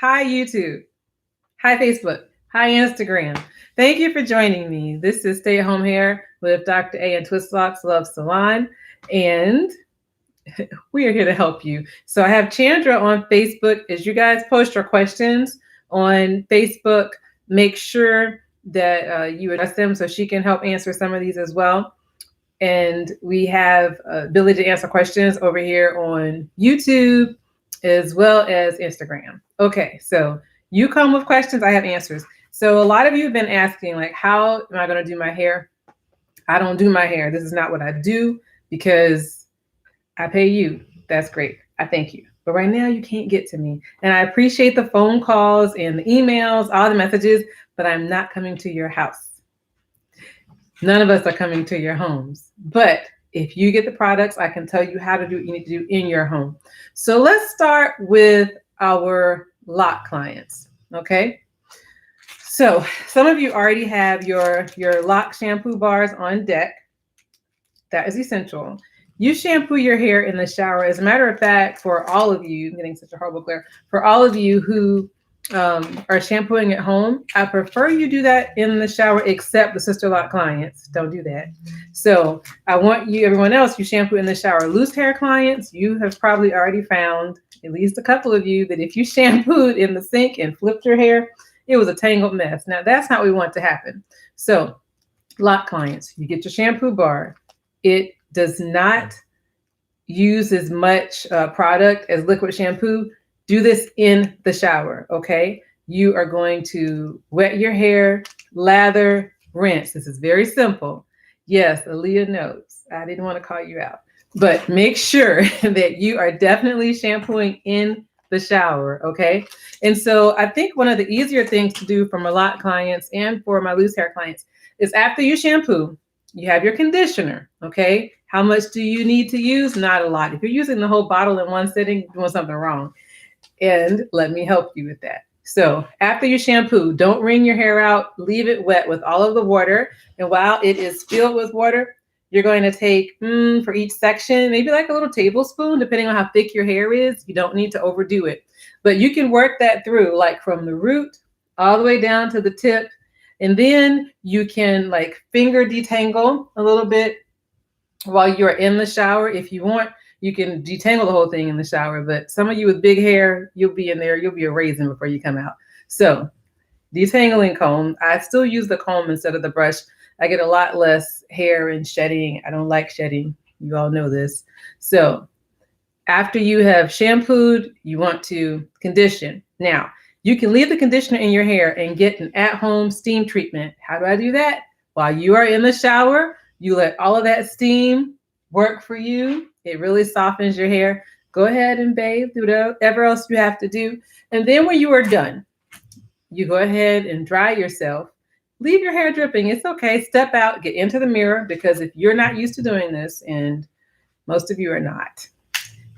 Hi, YouTube. Hi, Facebook. Hi, Instagram. Thank you for joining me. This is Stay at Home Hair with Dr. A and Sisterlocks Love Salon, and we are here to help you. So I have Chandra on Facebook. As you guys post your questions on Facebook, make sure that you address them so she can help answer some of these as well. And we have ability to answer questions over here on YouTube as well as Instagram. Okay, so you come with questions, I have answers. So a lot of you have been asking, like, how am I going to do my hair? I don't do my hair. This is not what I do because I pay you. That's great. I thank you. But right now, you can't get to me. And I appreciate the phone calls and the emails, all the messages, but I'm not coming to your house. None of us are coming to your homes. But if you get the products, I can tell you how to do what you need to do in your home. So let's start with our lock clients. Okay. So some of you already have your lock shampoo bars on deck. That is essential. You shampoo your hair in the shower. As a matter of fact, for all of you, I'm getting such a horrible glare, for all of you who are shampooing at home, I prefer you do that in the shower, except the Sisterlock clients. Don't do that. So I want you, everyone else, you shampoo in the shower. Loose hair clients, you have probably already found, at least a couple of you, that if you shampooed in the sink and flipped your hair, it was a tangled mess. Now, that's not what we want to happen. So lock clients, you get your shampoo bar. It does not use as much product as liquid shampoo. Do this in the shower, okay? You are going to wet your hair, lather, rinse. This is very simple. Yes, Aaliyah knows. I didn't want to call you out. But make sure that you are definitely shampooing in the shower, okay? And so I think one of the easier things to do for my lock clients and for my loose hair clients is after you shampoo, you have your conditioner, okay? How much do you need to use? Not a lot. If you're using the whole bottle in one sitting, you're doing something wrong. And let me help you with that. So after you shampoo, don't wring your hair out. Leave it wet with all of the water. And while it is filled with water, you're going to take, for each section, maybe like a little tablespoon, depending on how thick your hair is. You don't need to overdo it. But you can work that through, like from the root all the way down to the tip. And then you can like finger detangle a little bit while you're in the shower. If you want, you can detangle the whole thing in the shower. But some of you with big hair, you'll be in there. You'll be a raisin before you come out. So detangling comb. I still use the comb instead of the brush. I get a lot less hair and shedding. I don't like shedding. You all know this. So after you have shampooed, you want to condition. Now, you can leave the conditioner in your hair and get an at-home steam treatment. How do I do that? While you are in the shower, you let all of that steam work for you. It really softens your hair. Go ahead and bathe, do whatever else you have to do. And then when you are done, you go ahead and dry yourself. Leave your hair dripping. It's okay. Step out, get into the mirror, because if you're not used to doing this, and most of you are not,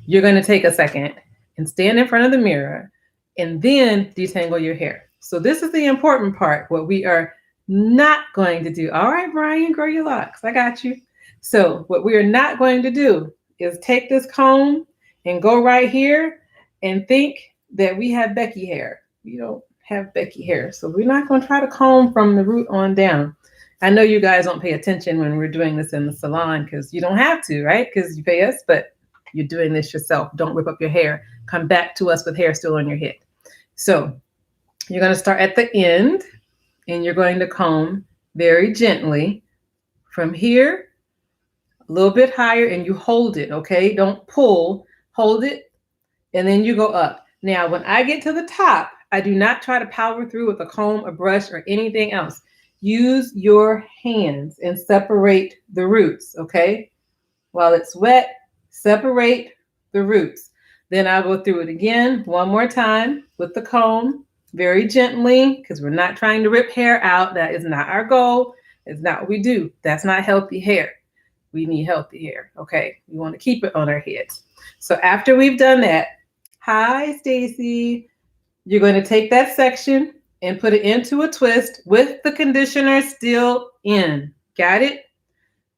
you're going to take a second and stand in front of the mirror and then detangle your hair. So this is the important part, what we are not going to do. All right, Brian, grow your locks. I got you. So what we are not going to do is take this comb and go right here and think that we have Becky hair. We don't have Becky hair. So we're not going to try to comb from the root on down. I know you guys don't pay attention when we're doing this in the salon because you don't have to, right? Because you pay us, but you're doing this yourself. Don't rip up your hair. Come back to us with hair still on your head. So you're going to start at the end and you're going to comb very gently from here, a little bit higher, and you hold it, okay? Don't pull, hold it, and then you go up. Now, when I get to the top, I do not try to power through with a comb, a brush, or anything else. Use your hands and separate the roots, okay? While it's wet, separate the roots. Then I'll go through it again one more time with the comb, very gently, because we're not trying to rip hair out. That is not our goal. It's not what we do. That's not healthy hair. We need healthy hair, okay? We want to keep it on our heads. So after we've done that, hi, Stacy. You're going to take that section and put it into a twist with the conditioner still in. Got it?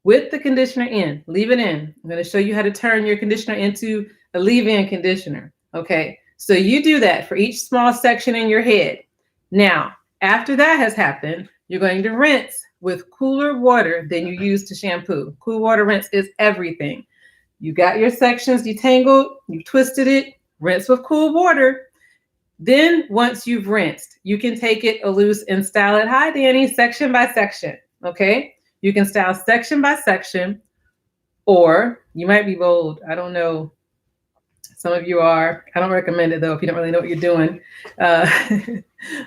With the conditioner in. Leave it in. I'm going to show you how to turn your conditioner into a leave-in conditioner. Okay, So you do that for each small section in your head. Now, after that has happened, you're going to rinse with cooler water than you use to shampoo. Cool water rinse is everything. You got your sections detangled, you twisted it, rinse with cool water. Then once you've rinsed, you can take it loose and style it. Hi, Danny, section by section. Okay. You can style section by section, or you might be bold. I don't know. Some of you are. I don't recommend it though if you don't really know what you're doing.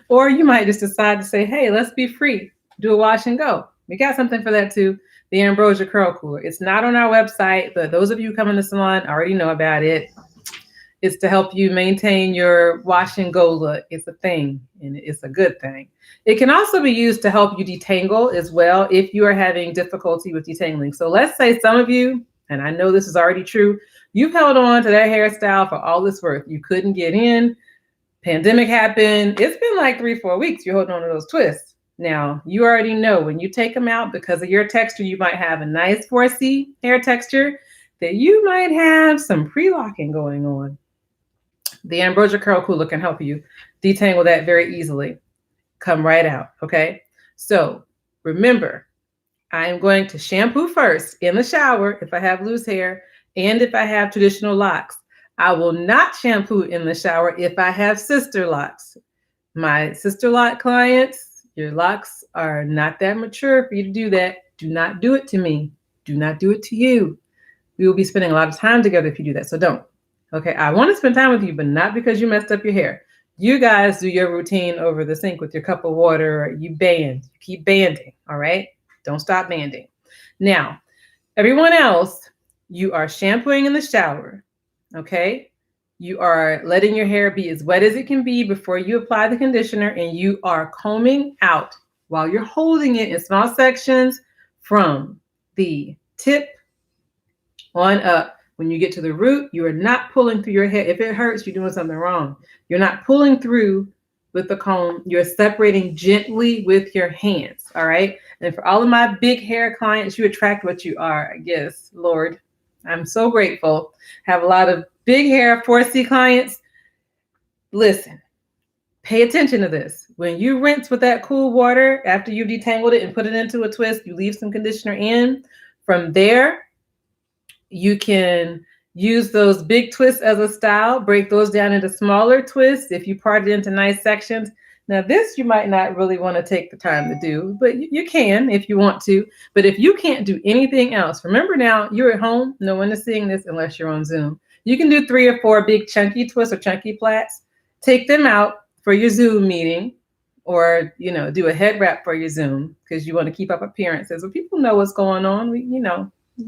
Or you might just decide to say, hey, let's be free. Do a wash and go. We got something for that too. The Ambrosia Curl Cooler. It's not on our website, but those of you who come in the salon already know about it. It's to help you maintain your wash and go look. It's a thing, and it's a good thing. It can also be used to help you detangle as well if you are having difficulty with detangling. So let's say some of you, and I know this is already true, you've held on to that hairstyle for all this work. You couldn't get in. Pandemic happened. It's been like 3-4 weeks. You're holding on to those twists. Now, you already know when you take them out, because of your texture, you might have a nice 4C hair texture, that you might have some pre-locking going on. The Ambrosia Curl Cooler can help you detangle that very easily. Come right out, okay? So remember, I'm going to shampoo first in the shower if I have loose hair and if I have traditional locks. I will not shampoo in the shower if I have Sisterlocks. My Sisterlock clients, your locks are not that mature for you to do that. Do not do it to me. Do not do it to you. We will be spending a lot of time together if you do that, so don't. Okay, I want to spend time with you, but not because you messed up your hair. You guys do your routine over the sink with your cup of water, or you band. You keep banding, all right? Don't stop banding. Now, everyone else, you are shampooing in the shower, okay? You are letting your hair be as wet as it can be before you apply the conditioner, and you are combing out while you're holding it in small sections from the tip on up. When you get to the root, you are not pulling through your hair. If it hurts, you're doing something wrong. You're not pulling through with the comb. You're separating gently with your hands, all right? And for all of my big hair clients, you attract what you are, I guess. Lord, I'm so grateful. Have a lot of big hair 4C clients. Listen, pay attention to this. When you rinse with that cool water, after you've detangled it and put it into a twist, you leave some conditioner in. From there, you can use those big twists as a style, break those down into smaller twists if you part it into nice sections. Now this you might not really want to take the time to do, but you can if you want to. But if you can't do anything else, remember now you're at home, no one is seeing this unless you're on Zoom. You can do 3 or 4 big chunky twists or chunky plaits, take them out for your Zoom meeting, or do a head wrap for your Zoom because you want to keep up appearances. Well, people know what's going on. We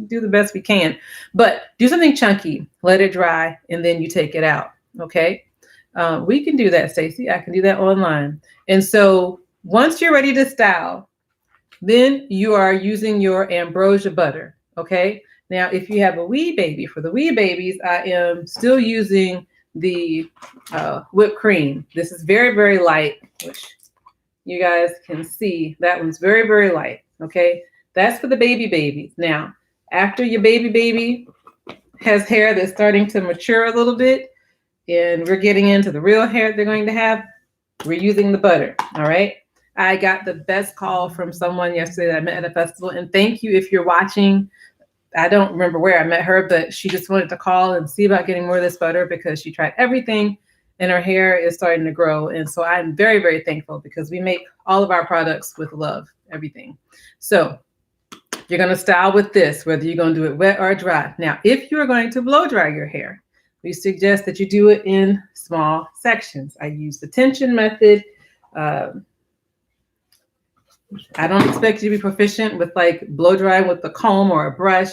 do the best we can, but do something chunky, let it dry, and then you take it out. Okay. We can do that, Stacey. I can do that online. And so once you're ready to style, then you are using your ambrosia butter. Okay. Now, if you have a wee baby, for the wee babies, I am still using the whipped cream. This is very, very light, which you guys can see. That one's very, very light. Okay. That's for the babies. Now, after your baby has hair that's starting to mature a little bit, and we're getting into the real hair they're going to have, we're using the butter, all right? I got the best call from someone yesterday that I met at a festival, and thank you if you're watching. I don't remember where I met her, but she just wanted to call and see about getting more of this butter because she tried everything, and her hair is starting to grow. And so I'm very, very thankful because we make all of our products with love, everything. So you're going to style with this, whether you're going to do it wet or dry. Now, if you're going to blow dry your hair, we suggest that you do it in small sections. I use the tension method. I don't expect you to be proficient with like blow dry with a comb or a brush.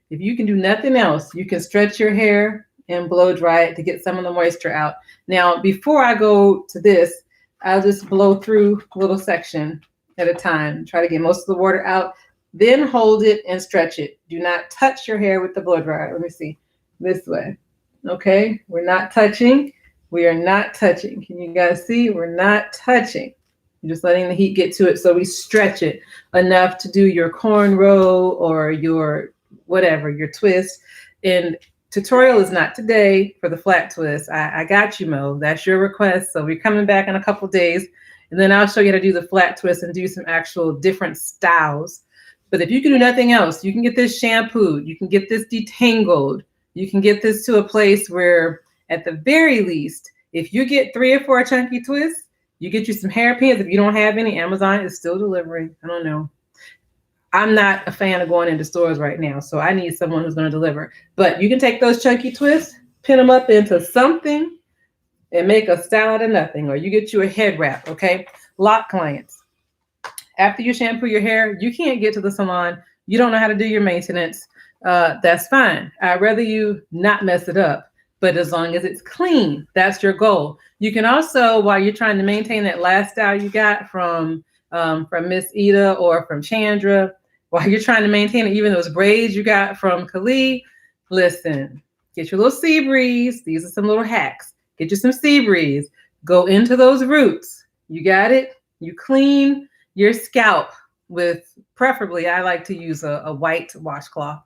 If you can do nothing else, you can stretch your hair and blow dry it to get some of the moisture out. Now, before I go to this, I'll just blow through a little section at a time, try to get most of the water out. Then hold it and stretch it. Do not touch your hair with the blow dryer. Let me see. This way. Okay. We're not touching. We are not touching. Can you guys see? We're not touching. You're just letting the heat get to it. So we stretch it enough to do your cornrow or your whatever, your twist. And tutorial is not today for the flat twist. I got you, Mo. That's your request. So we're coming back in a couple days, and then I'll show you how to do the flat twist and do some actual different styles. But if you can do nothing else, you can get this shampooed, you can get this detangled, you can get this to a place where, at the very least, if you get 3 or 4 chunky twists, you get you some hairpins. If you don't have any, Amazon is still delivering. I don't know. I'm not a fan of going into stores right now, so I need someone who's going to deliver. But you can take those chunky twists, pin them up into something, and make a style out of nothing. Or you get you a head wrap, okay? Lock clients. After you shampoo your hair, you can't get to the salon. You don't know how to do your maintenance. That's fine. I'd rather you not mess it up. But as long as it's clean, that's your goal. You can also, while you're trying to maintain that last style you got from Miss Ida or from Chandra, while you're trying to maintain it, even those braids you got from Khalid, listen, get your little sea breeze. These are some little hacks. Get you some sea breeze. Go into those roots. You got it? You clean your scalp with, preferably, I like to use a white washcloth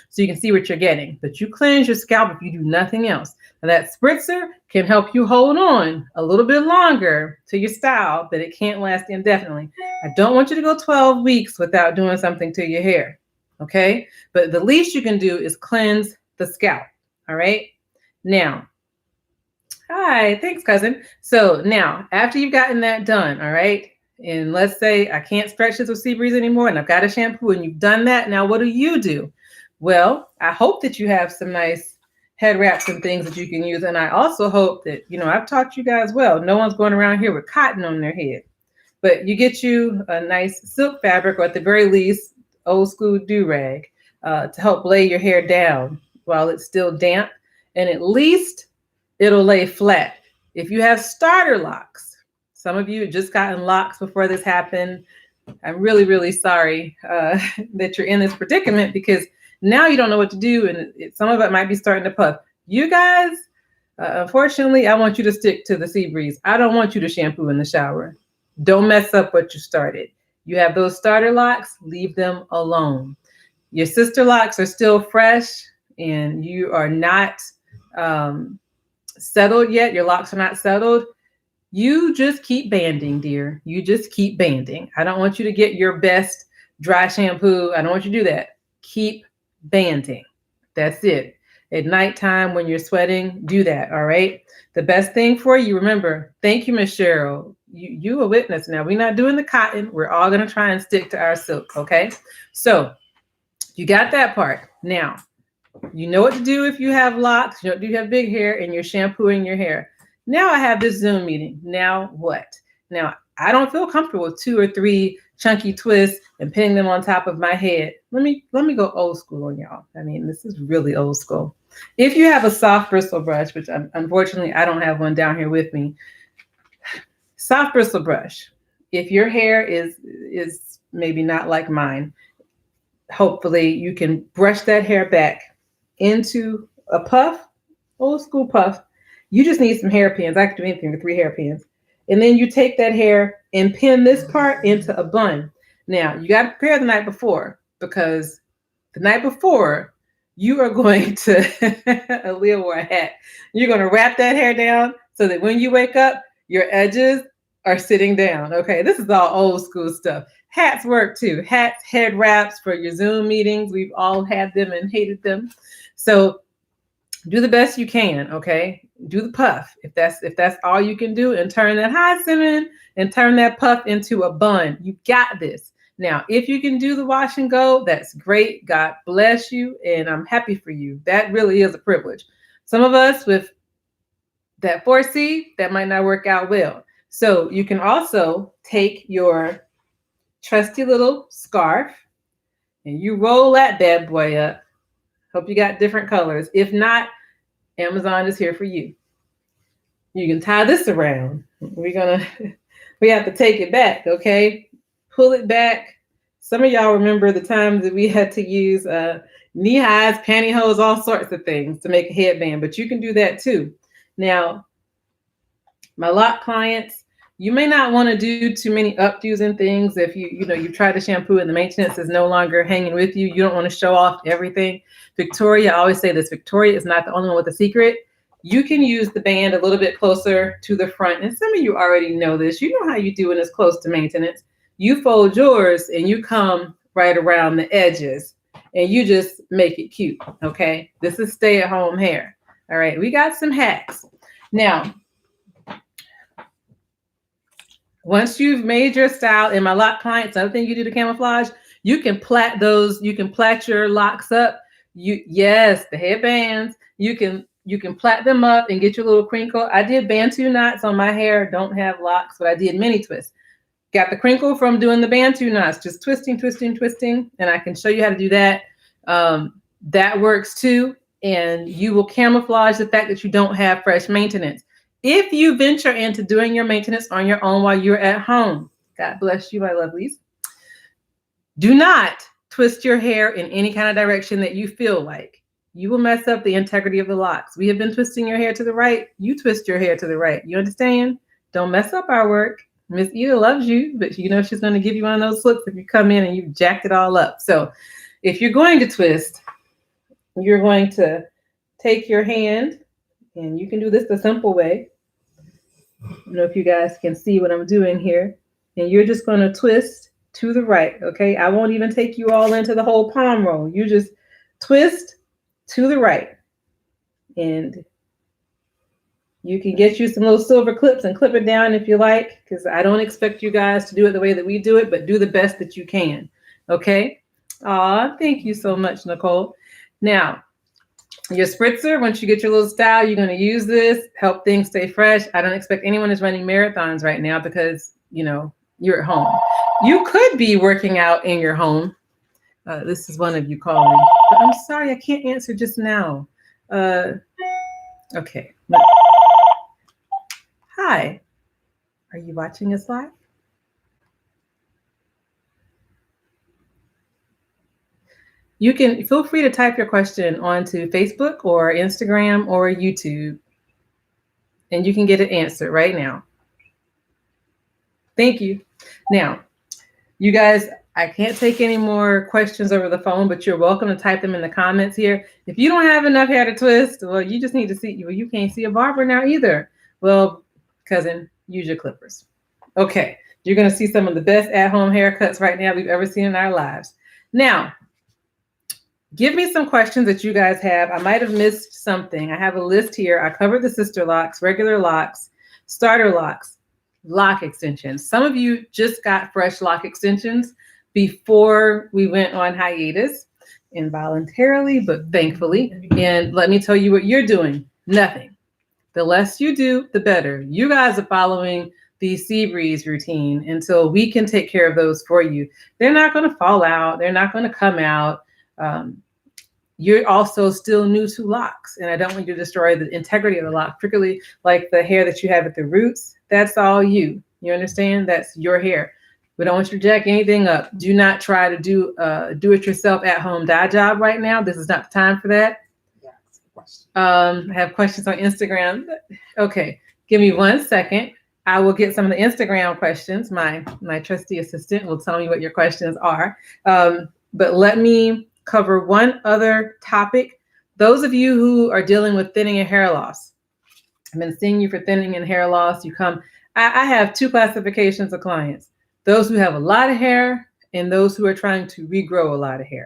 so you can see what you're getting. But you cleanse your scalp if you do nothing else. Now that spritzer can help you hold on a little bit longer to your style, but it can't last indefinitely. I don't want you to go 12 weeks without doing something to your hair, okay? But the least you can do is cleanse the scalp, all right? Now, hi, thanks, cousin. So now, after you've gotten that done, all right, and let's say I can't stretch this with sea breeze anymore and I've got a shampoo and you've done that, now what do? Well, I hope that you have some nice head wraps and things that you can use. And I also hope that, I've taught you guys well, no one's going around here with cotton on their head. But you get you a nice silk fabric, or at the very least, old school do-rag to help lay your hair down while it's still damp. And at least it'll lay flat. If you have starter locks, some of you had just gotten locks before this happened. I'm really, really sorry that you're in this predicament, because now you don't know what to do, and some of it might be starting to puff. You guys, unfortunately, I want you to stick to the sea breeze. I don't want you to shampoo in the shower. Don't mess up what you started. You have those starter locks, leave them alone. Your Sisterlocks are still fresh, and you are not settled yet. Your locks are not settled. You just keep banding, dear. You just keep banding. I don't want you to get your best dry shampoo. I don't want you to do that. Keep banding. That's it. At nighttime when you're sweating, do that. All right. The best thing for you, remember, thank you, Miss Cheryl. You a witness now. We're not doing the cotton. We're all going to try and stick to our silk. Okay. So you got that part. Now, you know what to do if you have locks, you know, do you have big hair and you're shampooing your hair. Now I have this Zoom meeting. Now what? Now, I don't feel comfortable with 2 or 3 chunky twists and pinning them on top of my head. Let me go old school on y'all. I mean, this is really old school. If you have a soft bristle brush, which unfortunately I don't have one down here with me, soft bristle brush. If your hair is maybe not like mine, hopefully you can brush that hair back into a puff, old school puff. You just need some hairpins. I can do anything with 3 hairpins. And then you take that hair and pin this part into a bun. Now, you got to prepare the night before, because the night before, you are going to, Aaliyah wore a hat. You're going to wrap that hair down so that when you wake up, your edges are sitting down. Okay, this is all old school stuff. Hats work too. Hats, head wraps for your Zoom meetings. We've all had them and hated them. So do the best you can, okay? Do the puff if that's all you can do, and turn that high cinnamon and turn that puff into a bun. You got this. Now, if you can do the wash and go, that's great. God bless you, and I'm happy for you. That really is a privilege. Some of us with that 4C, that might not work out well. So you can also take your trusty little scarf and you roll that bad boy up. Hope you got different colors. If not, Amazon is here for you. You can tie this around. We have to take it back, okay? Pull it back. Some of y'all remember the times that we had to use knee highs, pantyhose, all sorts of things to make a headband, but you can do that too. Now, my lock clients, You may not want to do too many updos and things. If you try the shampoo and the maintenance is no longer hanging with you, you don't want to show off everything. Victoria, I always say this, Victoria is not the only one with a secret. You can use the band a little bit closer to the front. And some of you already know this. You know how you do when it's close to maintenance. You fold yours and you come right around the edges and you just make it cute. Okay. This is stay-at-home hair. All right. We got some hacks. Now, once you've made your style, and my lock clients, another thing you do to camouflage, you can plait your locks up. Yes, the headbands, you can plait them up and get your little crinkle. I did Bantu knots on my hair, don't have locks, but I did mini twists. Got the crinkle from doing the Bantu knots, just twisting, and I can show you how to do that. That works too, and you will camouflage the fact that you don't have fresh maintenance. If you venture into doing your maintenance on your own while you're at home, God bless you, my lovelies, do not twist your hair in any kind of direction that you feel like. You will mess up the integrity of the locks. We have been twisting your hair to the right. You twist your hair to the right. You understand? Don't mess up our work. Miss Eda loves you, but you know she's going to give you one of those looks if you come in and you jacked it all up. So if you're going to twist, you're going to take your hand, and you can do this the simple way. I don't know if you guys can see what I'm doing here. And you're just going to twist to the right, okay? I won't even take you all into the whole palm roll. You just twist to the right. And you can get you some little silver clips and clip it down if you like, because I don't expect you guys to do it the way that we do it, but do the best that you can, okay? Aw, thank you so much, Nicole. Now, your spritzer, once you get your little style, you're going to use this, help things stay fresh. I don't expect anyone is running marathons right now because, you're at home. You could be working out in your home. This is one of you calling. But I'm sorry, I can't answer just now. Okay. Hi. Are you watching us live? You can feel free to type your question onto Facebook or Instagram or YouTube, and you can get it answered right now. Thank you. Now, you guys, I can't take any more questions over the phone, but you're welcome to type them in the comments here. If you don't have enough hair to twist, well, you just need to see, well, you can't see a barber now either. Well, cousin, use your clippers. Okay, you're going to see some of the best at-home haircuts right now we've ever seen in our lives. Now, give me some questions that you guys have. I might have missed something. I have a list here. I covered the Sisterlocks, regular locks, starter locks, lock extensions. Some of you just got fresh lock extensions before we went on hiatus, involuntarily, but thankfully. And let me tell you what you're doing. Nothing. The less you do, the better. You guys are following the sea breeze routine until we can take care of those for you. They're not going to fall out. They're not going to come out. You're also still new to locks, and I don't want you to destroy the integrity of the lock, particularly like the hair that you have at the roots. That's all you. You understand? That's your hair. We don't want you to jack anything up. Do not try to do it yourself at home dye job right now. This is not the time for that. I have questions on Instagram. Okay, give me 1 second. I will get some of the Instagram questions. My trusty assistant will tell me what your questions are. But let me cover one other topic. Those of you who are dealing with thinning and hair loss, I've been seeing you for thinning and hair loss. You come, I have two classifications of clients: those who have a lot of hair and those who are trying to regrow a lot of hair.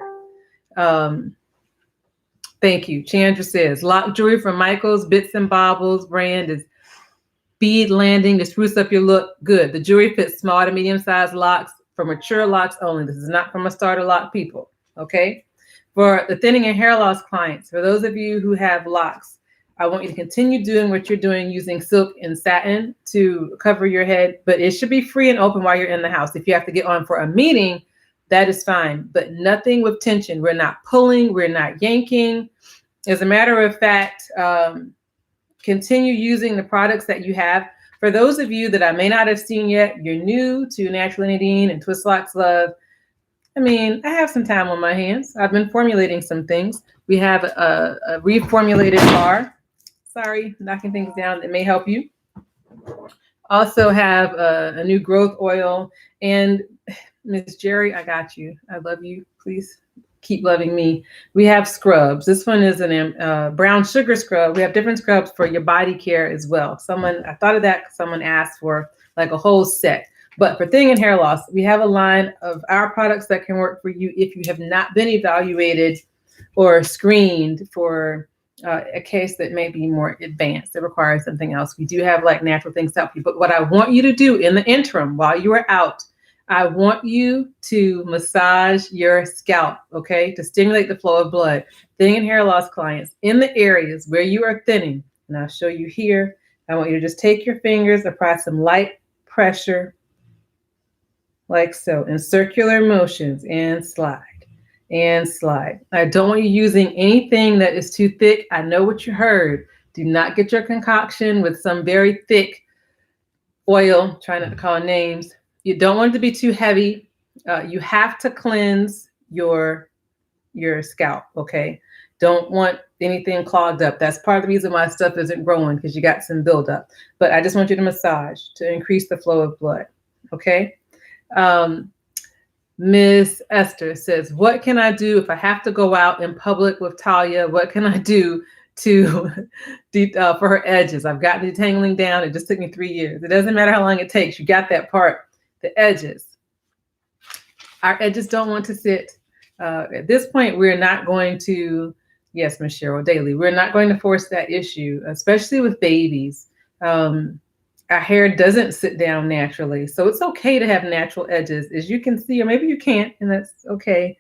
Thank you. Chandra says, lock jewelry from Michael's Bits and Baubles brand is bead landing to spruce up your look. Good. The jewelry fits small to medium-sized locks for mature locks only. This is not from a starter lock people. Okay. For the thinning and hair loss clients, for those of you who have locks, I want you to continue doing what you're doing using silk and satin to cover your head, but it should be free and open while you're in the house. If you have to get on for a meeting, that is fine, but nothing with tension. We're not pulling, we're not yanking. As a matter of fact, continue using the products that you have. For those of you that I may not have seen yet, you're new to Naturally Nadine and Sisterlocks Love. I mean, I have some time on my hands. I've been formulating some things. We have a reformulated bar. Sorry, knocking things down that may help you. Also have a new growth oil. And Miss Jerry, I got you. I love you. Please keep loving me. We have scrubs. This one is an brown sugar scrub. We have different scrubs for your body care as well. I thought of that because someone asked for like a whole set. But for thinning and hair loss, we have a line of our products that can work for you if you have not been evaluated or screened for a case that may be more advanced that requires something else. We do have like natural things to help you. But what I want you to do in the interim while you are out, I want you to massage your scalp, okay, to stimulate the flow of blood. Thinning and hair loss clients in the areas where you are thinning, and I'll show you here. I want you to just take your fingers, apply some light pressure like so, in circular motions, and slide and slide. I don't want you using anything that is too thick. I know what you heard. Do not get your concoction with some very thick oil, try not to call names. You don't want it to be too heavy. You have to cleanse your scalp, okay? Don't want anything clogged up. That's part of the reason why stuff isn't growing, because you got some buildup. But I just want you to massage to increase the flow of blood, okay? Miss Esther says, what can I do if I have to go out in public with Talia? What can I do to for her edges? I've got detangling down. It just took me 3 years. It doesn't matter how long it takes. You got that part. The edges. Our edges don't want to sit. At this point, we're not going to, yes, Miss Cheryl Daly, we're not going to force that issue, especially with babies. Our hair doesn't sit down naturally. So it's okay to have natural edges, as you can see, or maybe you can't, and that's okay.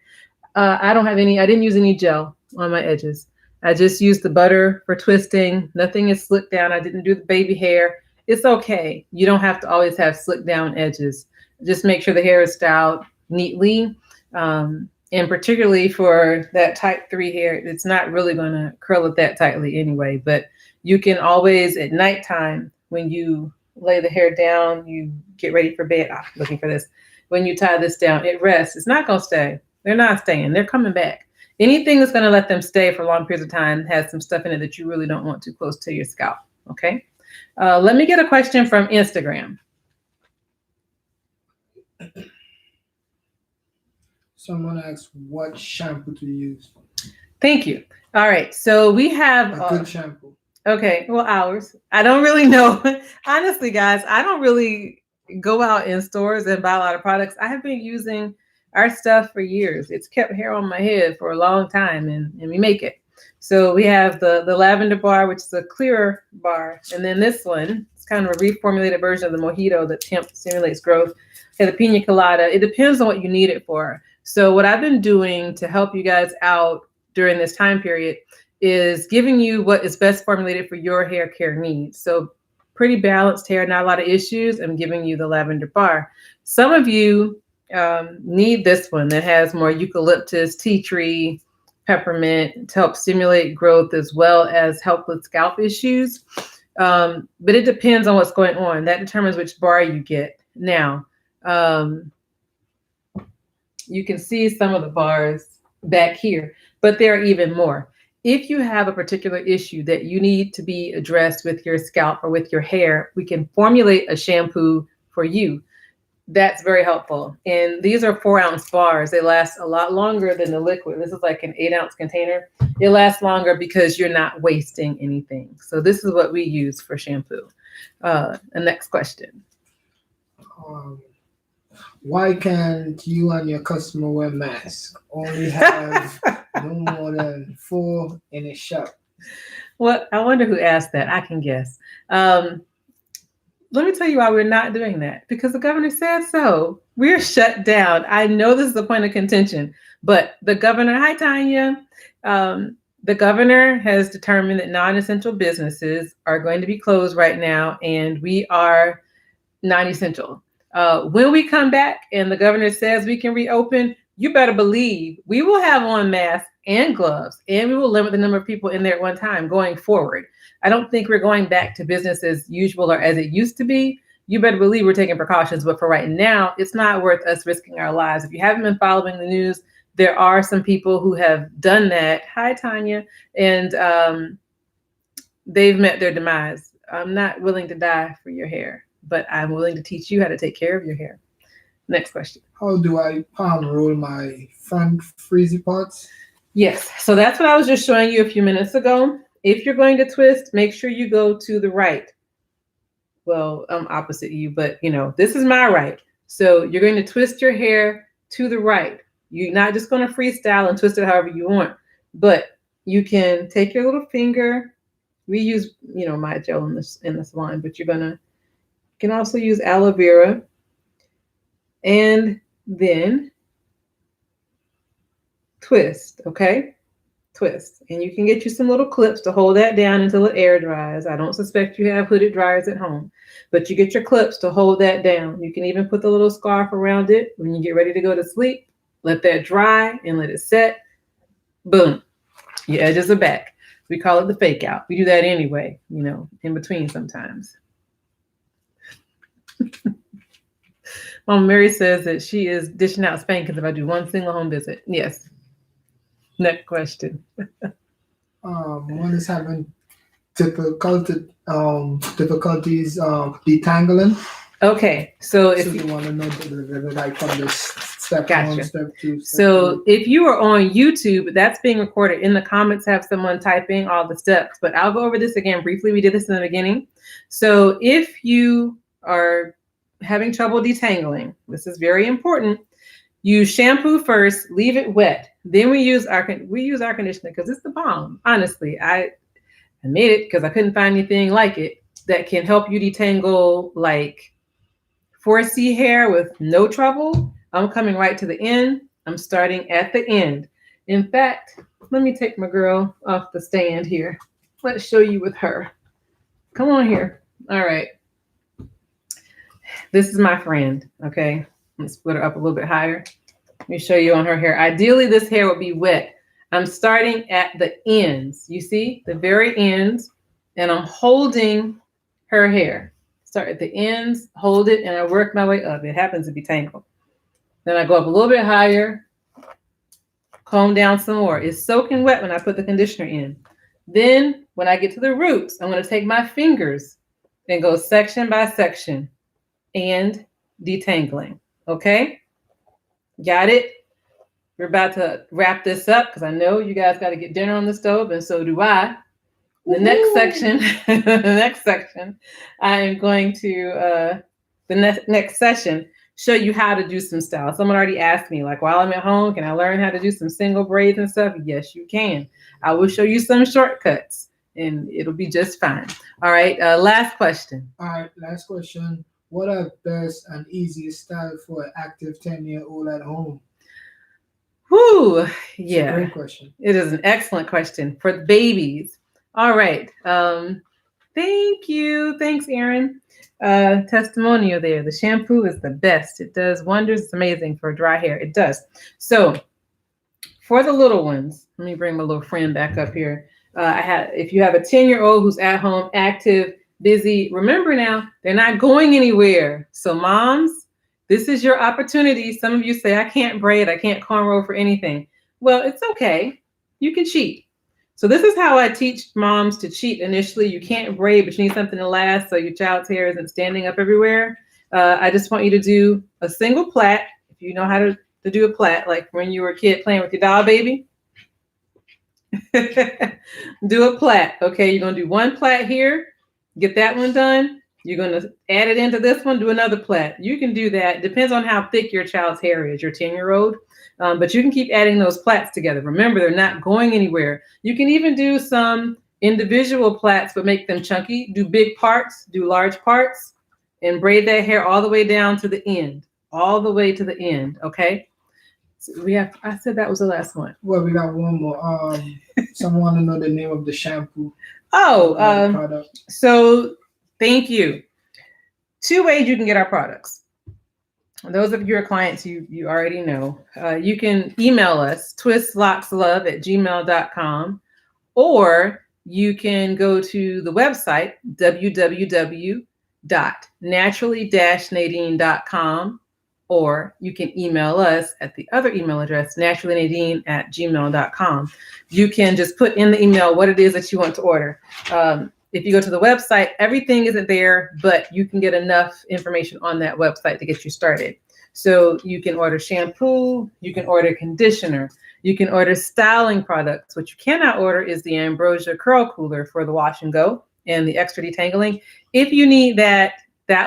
I didn't use any gel on my edges. I just used the butter for twisting. Nothing is slicked down. I didn't do the baby hair. It's okay. You don't have to always have slicked down edges. Just make sure the hair is styled neatly. And particularly for that type 3 hair, it's not really going to curl it that tightly anyway. But you can always, at nighttime, when you lay the hair down, you get ready for bed. Looking for this. When you tie this down, it rests. It's not going to stay. They're not staying. They're coming back. Anything that's going to let them stay for long periods of time has some stuff in it that you really don't want too close to your scalp. Okay. Let me get a question from Instagram. Someone asks, what shampoo to use? Thank you. All right. So we have a good shampoo. Okay. Well, ours. I don't really know. Honestly, guys, I don't really go out in stores and buy a lot of products. I have been using our stuff for years. It's kept hair on my head for a long time, and we make it. So we have the lavender bar, which is a clearer bar. And then this one, it's kind of a reformulated version of the mojito that stimulates growth. And the pina colada, it depends on what you need it for. So what I've been doing to help you guys out during this time period is giving you what is best formulated for your hair care needs. So pretty balanced hair, not a lot of issues. I'm giving you the lavender bar. Some of you need this one that has more eucalyptus, tea tree, peppermint to help stimulate growth as well as help with scalp issues. But it depends on what's going on. That determines which bar you get. Now, you can see some of the bars back here, but there are even more. If you have a particular issue that you need to be addressed with your scalp or with your hair, we can formulate a shampoo for you. That's very helpful. And these are 4-ounce bars. They last a lot longer than the liquid. This is like an 8-ounce container. It lasts longer because you're not wasting anything. So this is what we use for shampoo. The next question. Why can't you and your customer wear masks? Only have no more than 4 in a shop. Well, I wonder who asked that. I can guess. Let me tell you why we're not doing that. Because the governor said so. We're shut down. I know this is a point of contention, but the governor, hi Tanya, the governor has determined that non-essential businesses are going to be closed right now, and we are non-essential. When we come back and the governor says we can reopen, you better believe we will have on masks and gloves, and we will limit the number of people in there at one time going forward. I don't think we're going back to business as usual or as it used to be. You better believe we're taking precautions, but for right now, it's not worth us risking our lives. If you haven't been following the news, there are some people who have done that. Hi, Tanya. And they've met their demise. I'm not willing to die for your hair. but I'm willing to teach you how to take care of your hair. Next question. How do I palm roll my front frizzy parts? Yes, so that's what I was just showing you a few minutes ago. If you're going to twist, make sure you go to the right. Well, I'm opposite you, but this is my right. So you're going to twist your hair to the right. You're not just going to freestyle and twist it however you want, but you can take your little finger. We use, my gel in the salon, but you can also use aloe vera. And then twist, okay? Twist. And you can get you some little clips to hold that down until it air dries. I don't suspect you have hooded dryers at home, but you get your clips to hold that down. You can even put the little scarf around it when you get ready to go to sleep. Let that dry and let it set. Boom. Your edges are back. We call it the fake out. We do that anyway, in between sometimes. Mama Mary says that she is dishing out spankings if I do one single home visit. Yes. Next question. One is having difficulties detangling. Okay, so if you want to know like from the step gotcha. 1, step 2, step so 3. if you are on YouTube, that's being recorded. In the comments, have someone typing all the steps, but I'll go over this again briefly. We did this in the beginning. So if you are having trouble detangling, this is very important. You shampoo first, leave it wet. Then we use our conditioner because it's the bomb. Honestly, I made it because I couldn't find anything like it that can help you detangle like 4C hair with no trouble. I'm coming right to the end. I'm starting at the end. In fact, let me take my girl off the stand here. Let's show you with her. Come on here. All right. This is my friend, okay? Let's put her up a little bit higher. Let me show you on her hair. Ideally, this hair would be wet. I'm starting at the ends. You see, the very ends, and I'm holding her hair. Start at the ends, hold it, and I work my way up. It happens to be tangled. Then I go up a little bit higher, comb down some more. It's soaking wet when I put the conditioner in. Then when I get to the roots, I'm going to take my fingers and go section by section and detangling. Okay? Got it? We're about to wrap this up because I know you guys got to get dinner on the stove, and so do I. The next section, I am going to, the next session, show you how to do some style. Someone already asked me, like, while I'm at home, can I learn how to do some single braids and stuff? Yes, you can. I will show you some shortcuts, and it'll be just fine. All right, last question. All right, last question. What are best and easiest style for an active 10-year-old at home? Whoo, yeah. It's a great question. It is an excellent question for babies. All right. Thank you. Thanks, Erin. Testimonial there. The shampoo is the best. It does wonders. It's amazing for dry hair. It does. So for the little ones, let me bring my little friend back up here. If you have a 10-year-old who's at home, active, busy, remember now, they're not going anywhere. So moms, this is your opportunity. Some of you say, I can't braid, I can't cornrow for anything. Well, it's okay. You can cheat. So this is how I teach moms to cheat initially. You can't braid, but you need something to last so your child's hair isn't standing up everywhere. I just want you to do a single plait. If you know how to do a plait, like when you were a kid playing with your doll baby. Do a plait. Okay, you're going to do one plait here. Get that one done. You're going to add it into this one, do another plait. You can do that. Depends on how thick your child's hair is, your 10-year-old. But you can keep adding those plaits together. Remember, they're not going anywhere. You can even do some individual plaits, but make them chunky. Do big parts, do large parts, and braid that hair all the way down to the end. All the way to the end, okay? So I said that was the last one. Well, we got one more. Someone want to know the name of the shampoo. Product. So thank you. 2 ways you can get our products. Those of your clients you already know. You can email us, twistlockslove@gmail.com, or you can go to the website, www.naturally-nadine.com, or you can email us at the other email address, naturallynadine@gmail.com. You can just put in the email what it is that you want to order. If you go to the website, everything isn't there, but you can get enough information on that website to get you started. So you can order shampoo, you can order conditioner, you can order styling products. What you cannot order is the Ambrosia Curl Cooler for the wash and go and the extra detangling. If you need that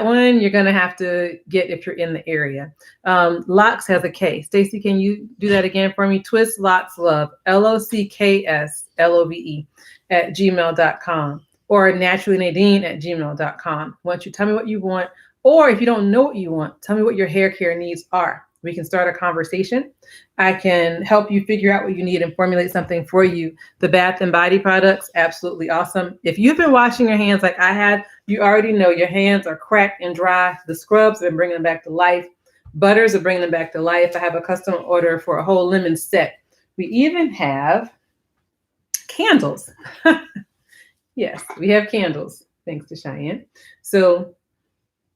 one, you're going to have to get if you're in the area. Locks has a K. Stacy, can you do that again for me? Twist Locks Love, LOCKSLOVE @gmail.com, or naturallynadine@gmail.com. Once you tell me what you want, or if you don't know what you want, tell me what your hair care needs are. We can start a conversation. I can help you figure out what you need and formulate something for you. The bath and body products, absolutely awesome. If you've been washing your hands like I had, you already know your hands are cracked and dry. The scrubs have been bringing them back to life. Butters are bringing them back to life. I have a custom order for a whole lemon set. We even have candles. Yes, we have candles, thanks to Cheyenne. So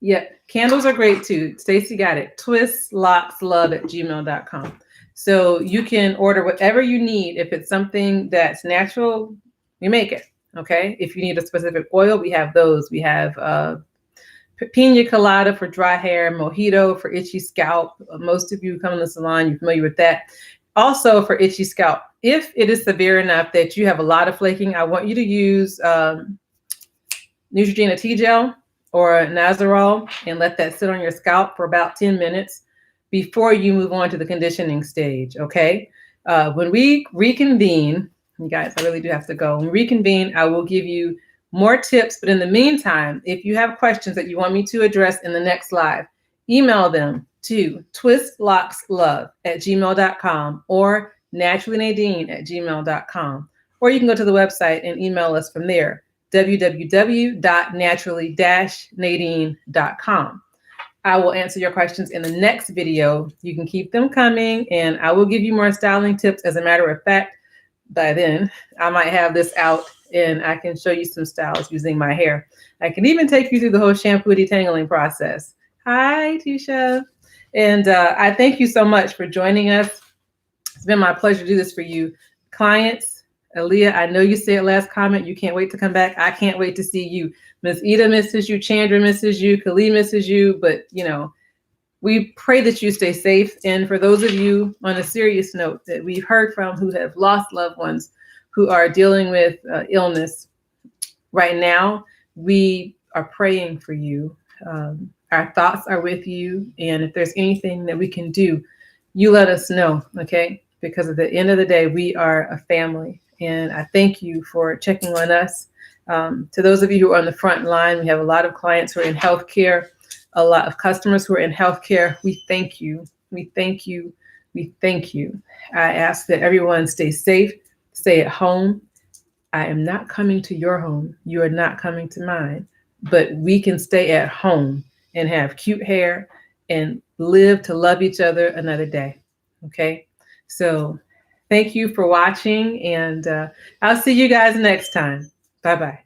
yeah, candles are great too. Stacy got it. Twistlocks.love@gmail.com. So you can order whatever you need. If it's something that's natural, we make it. Okay. If you need a specific oil, we have those. We have pina colada for dry hair, mojito for itchy scalp. Most of you who come in the salon, you're familiar with that. Also for itchy scalp, if it is severe enough that you have a lot of flaking, I want you to use Neutrogena T-Gel or Nazarol and let that sit on your scalp for about 10 minutes before you move on to the conditioning stage, okay? When we reconvene, you guys, I really do have to go. When we reconvene, I will give you more tips, but in the meantime, if you have questions that you want me to address in the next live, email them to twistlockslove@gmail.com or naturallynadine@gmail.com. Or you can go to the website and email us from there, www.naturally-nadine.com. I will answer your questions in the next video. You can keep them coming, and I will give you more styling tips. As a matter of fact, by then, I might have this out, and I can show you some styles using my hair. I can even take you through the whole shampoo detangling process. Hi, Tisha. And I thank you so much for joining us. It's been my pleasure to do this for you. Clients, Aaliyah, I know you said last comment, you can't wait to come back. I can't wait to see you. Miss Ida misses you, Chandra misses you, Khalid misses you, but you know, we pray that you stay safe. And for those of you, on a serious note, that we've heard from who have lost loved ones who are dealing with illness right now, we are praying for you. Our thoughts are with you. And if there's anything that we can do, you let us know, okay? Because at the end of the day, we are a family. And I thank you for checking on us. To those of you who are on the front line, we have a lot of clients who are in healthcare, a lot of customers who are in healthcare. We thank you. We thank you. We thank you. I ask that everyone stay safe, stay at home. I am not coming to your home. You are not coming to mine. But we can stay at home and have cute hair and live to love each other another day. Okay? So thank you for watching, and I'll see you guys next time. Bye-bye.